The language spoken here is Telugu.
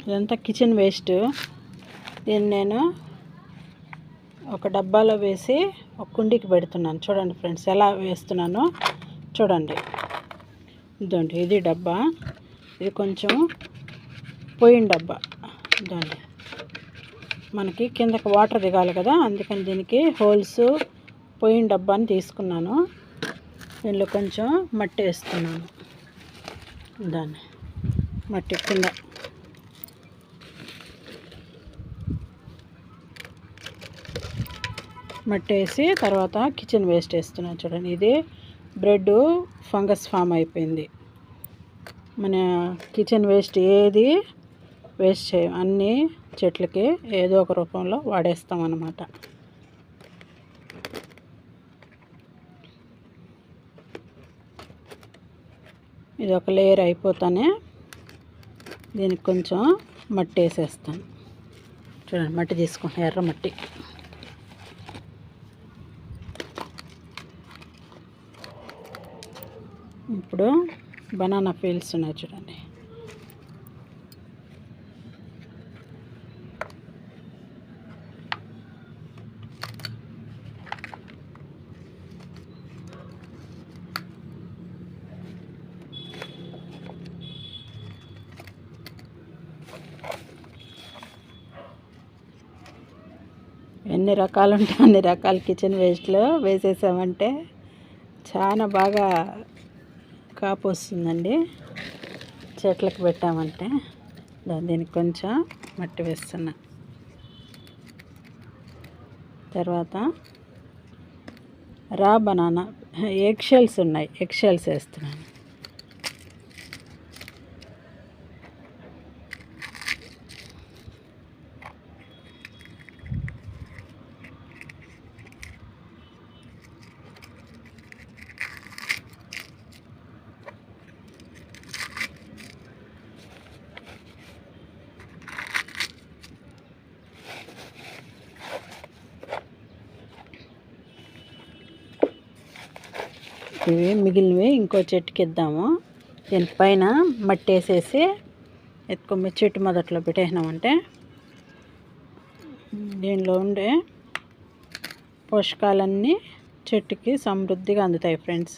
ఇదంతా కిచెన్ వేస్ట్. దీన్ని నేను ఒక డబ్బాలో వేసి ఒక కుండీకి పెడుతున్నాను. చూడండి ఫ్రెండ్స్ ఎలా వేస్తున్నానో చూడండి. ఇదండి ఇది డబ్బా. ఇది కొంచెం పోయిన డబ్బా. ఇదండి మనకి కిందకి వాటర్ దిగాలి కదా, అందుకని దీనికి హోల్స్ పోయిన డబ్బాని తీసుకున్నాను. దీనిలో కొంచెం మట్టి వేస్తున్నాను. దాన్ని మట్టి కింద మట్టి వేసి తర్వాత కిచెన్ వేస్ట్ వేస్తున్నాను. చూడండి ఇది బ్రెడ్ ఫంగస్ ఫామ్ అయిపోయింది. మన కిచెన్ వేస్ట్ ఏది వేస్ట్ చేయం, అన్నీ చెట్లకి ఏదో ఒక రూపంలో వాడేస్తాం అన్నమాట. ఇది ఒక లేయర్ అయిపోతానే దీనికి కొంచెం మట్టి వేసేస్తాను. చూడండి మట్టి తీసుకుంటాను, ఎర్ర మట్టి. ఇప్పుడు బనానా పీల్స్ ఉన్నాయి చూడండి. ఎన్ని రకాలు ఉంటే అన్ని రకాల కిచెన్ వేస్ట్లో వేసేసామంటే చాలా బాగా కాపు వస్తుందండి. చెట్లకు పెట్టామంటే. దీనికి కొంచెం మట్టి వేస్తున్నా. తర్వాత రా బనానా ఎగ్ షెల్స్ ఉన్నాయి, ఎగ్ షెల్స్ వేస్తున్నాను. ఇవి మిగిలినవి ఇంకో చెట్టుకి ఇద్దాము. దీనిపైన మట్టి వేసేసి ఎత్తుకొని చెట్టు మొదట్లో పెట్టేసినామంటే దీనిలో ఉండే పోషకాలన్నీ చెట్టుకి సమృద్ధిగా అందుతాయి ఫ్రెండ్స్.